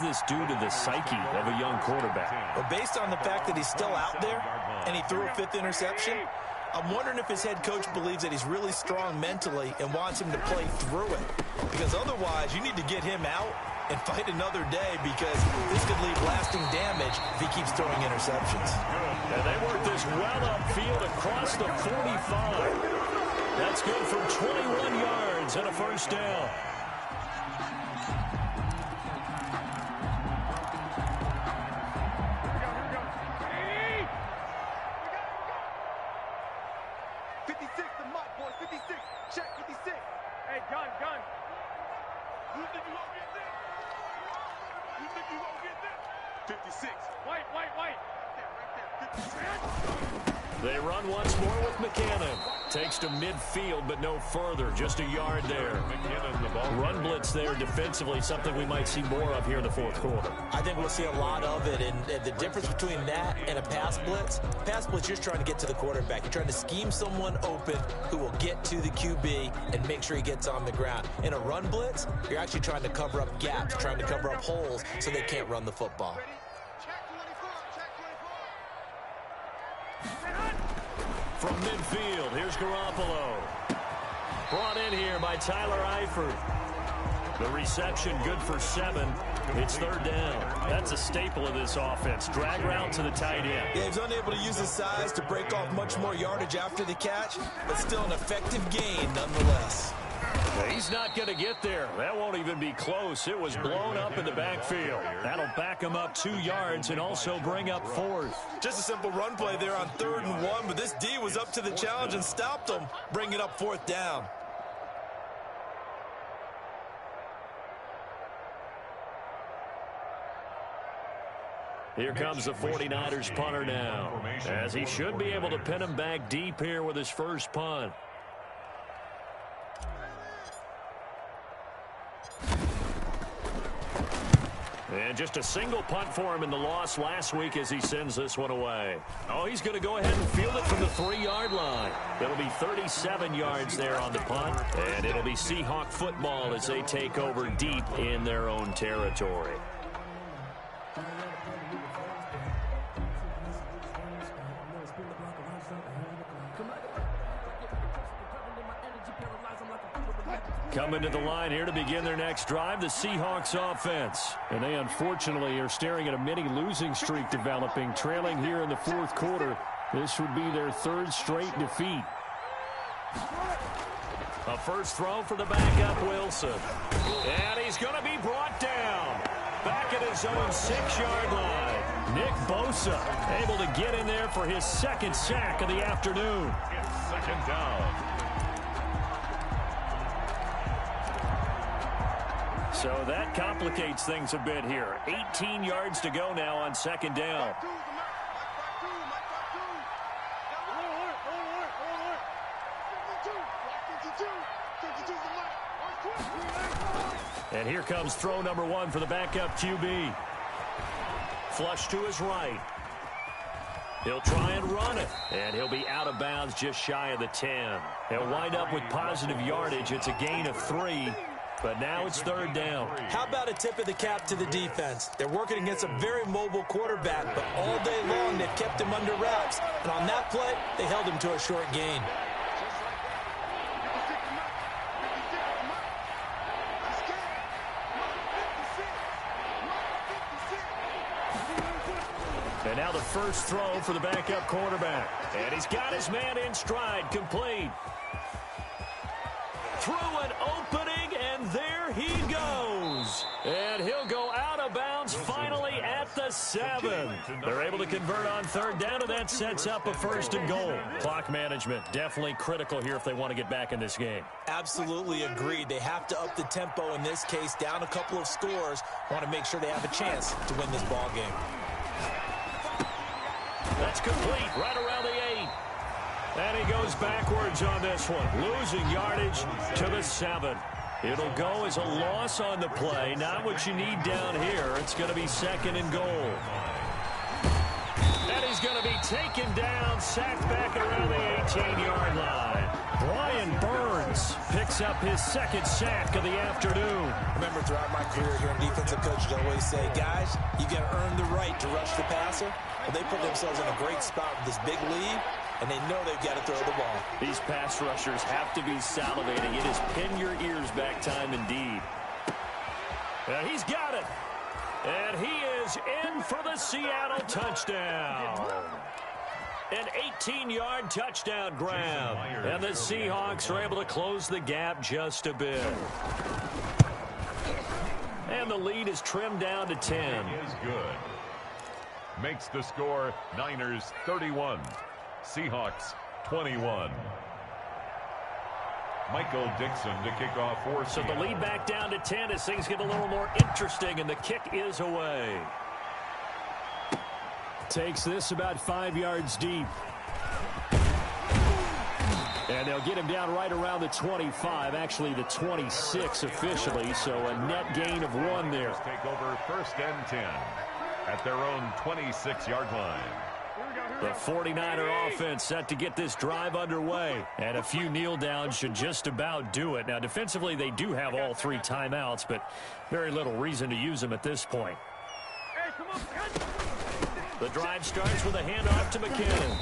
This due to the psyche of a young quarterback? Well, based on the fact that he's still out there and he threw a 5th interception, I'm wondering if his head coach believes that he's really strong mentally and wants him to play through it. Because otherwise, you need to get him out and fight another day, because this could leave lasting damage if he keeps throwing interceptions. And they work this well upfield across the 45. That's good for 21 yards and a first down. They run once more with McKinnon. Takes to midfield, but no further. Just a yard there. Run blitz there defensively, something we might see more of here in the fourth quarter. I think we'll see a lot of it, and the difference between that and a pass blitz, you're just trying to get to the quarterback. You're trying to scheme someone open who will get to the QB and make sure he gets on the ground. In a run blitz, you're actually trying to cover up gaps, trying to cover up holes so they can't run the football. From midfield, here's Garoppolo. Brought in here by Tyler Eifert. The reception good for 7. It's 3rd down. That's a staple of this offense. Drag route to the tight end. Yeah, he's unable to use his size to break off much more yardage after the catch, but still an effective gain nonetheless. He's not going to get there. That won't even be close. It was blown up in the backfield. That'll back him up 2 yards and also bring up 4th. Just a simple run play there on 3rd and 1, but this D was up to the challenge and stopped him, bringing up 4th down. Here comes the 49ers punter now, as he should be able to pin him back deep here with his first punt. And just a single punt for him in the loss last week as he sends this one away. Oh, he's going to go ahead and field it from the 3-yard line. That'll be 37 yards there on the punt. And it'll be Seahawk football as they take over deep in their own territory. Coming to the line here to begin their next drive, the Seahawks offense. And they unfortunately are staring at a mini losing streak developing, trailing here in the 4th quarter. This would be their 3rd straight defeat. A first throw for the backup Wilson. And he's going to be brought down. Back at his own 6-yard line. Nick Bosa able to get in there for his 2nd sack of the afternoon. It's 2nd down. So that complicates things a bit here. 18 yards to go now on 2nd down. And here comes throw number 1 for the backup QB. Flush to his right. He'll try and run it, and he'll be out of bounds just shy of the 10. He'll wind up with positive yardage. It's a gain of 3. But now it's 3rd down. How about a tip of the cap to the defense? They're working against a very mobile quarterback, but all day long they've kept him under wraps. And on that play, they held him to a short gain. And now the first throw for the backup quarterback. And he's got his man in stride, complete. Through an opening, and there he goes. And he'll go out of bounds finally at the 7. They're able to convert on 3rd down, and that sets up a 1st and goal. Clock management definitely critical here if they want to get back in this game. Absolutely agreed. They have to up the tempo in this case, down a couple of scores. Want to make sure they have a chance to win this ball game. That's complete right around the 8. And he goes backwards on this one, losing yardage to the 7. It'll go as a loss on the play, not what you need down here. It's going to be 2nd and goal. And he's going to be taken down, sacked back around the 18-yard line. Brian Burns picks up his second sack of the afternoon. Remember, throughout my career here in defensive coaches always say, guys, you got to earn the right to rush the passer. Well, they put themselves in a great spot with this big lead, and they know they've got to throw the ball. These pass rushers have to be salivating. It is pin your ears back time indeed. And he's got it. And he is in for the Seattle touchdown. An 18-yard touchdown grab. And the Seahawks are able to close the gap just a bit. And the lead is trimmed down to 10. Is good. Makes the score Niners 31. Seahawks 21. Michael Dixon to kick off for So the lead back down to 10 as things get a little more interesting, and the kick is away. Takes this about 5 yards deep. And they'll get him down right around the 25, actually the 26 officially, so a net gain of 1 there. Take over 1st and 10 at their own 26-yard line. The 49er offense set to get this drive underway. And a few kneel downs should just about do it. Now, defensively, they do have all 3 timeouts, but very little reason to use them at this point. The drive starts with a handoff to McKinnon.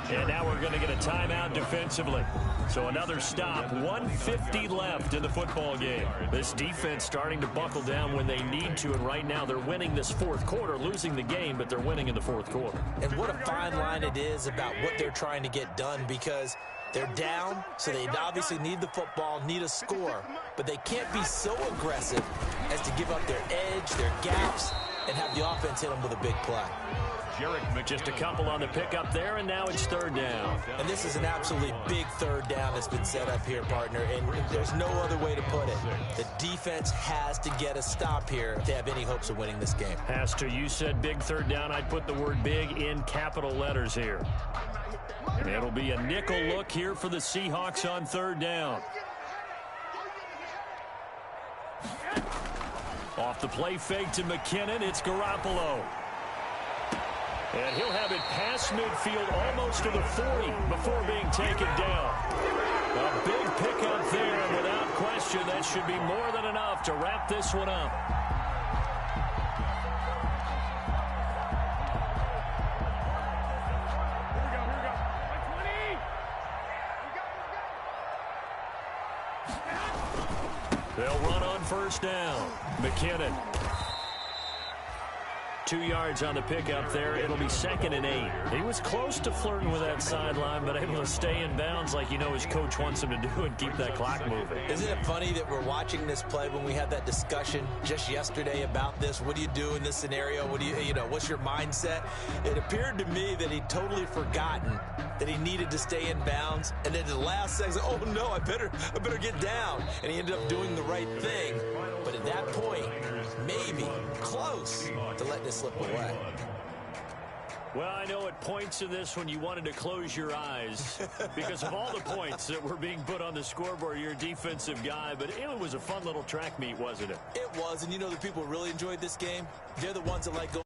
And now we're going to get a timeout defensively. So another stop, 1:50 left in the football game. This defense starting to buckle down when they need to, and right now they're winning this fourth quarter, losing the game, but they're winning in the fourth quarter. And what a fine line it is about what they're trying to get done, because they're down, so they obviously need the football, need a score, but they can't be so aggressive as to give up their edge, their gaps, and have the offense hit them with a big play. Just a couple on the pickup there, and now it's 3rd down. And this is an absolutely big 3rd down that's been set up here, partner, and there's no other way to put it. The defense has to get a stop here if they have any hopes of winning this game. Pastor, you said big 3rd down. I'd put the word big in capital letters here. It'll be a nickel look here for the Seahawks on 3rd down. Off the play fake to McKinnon, it's Garoppolo. And he'll have it past midfield almost to the 40 before being taken down. A big pickup there, and without question, that should be more than enough to wrap this one up. They'll run on 1st down. McKinnon. 2 yards on the pickup there. It'll be 2nd and 8. He was close to flirting with that sideline, but able to stay in bounds like you know his coach wants him to do and keep that clock moving. Isn't it funny that we're watching this play when we had that discussion just yesterday about this? What do you do in this scenario? What do you know, what's your mindset? It appeared to me that he'd totally forgotten that he needed to stay in bounds, and then the last second, oh no, I better get down. And he ended up doing the right thing. But at that point, maybe close to letting it slip away. Well, I know at points in this when you wanted to close your eyes because of all the points that were being put on the scoreboard. You're a defensive guy, but it was a fun little track meet, wasn't it? It was, and you know the people who really enjoyed this game? They're the ones that like going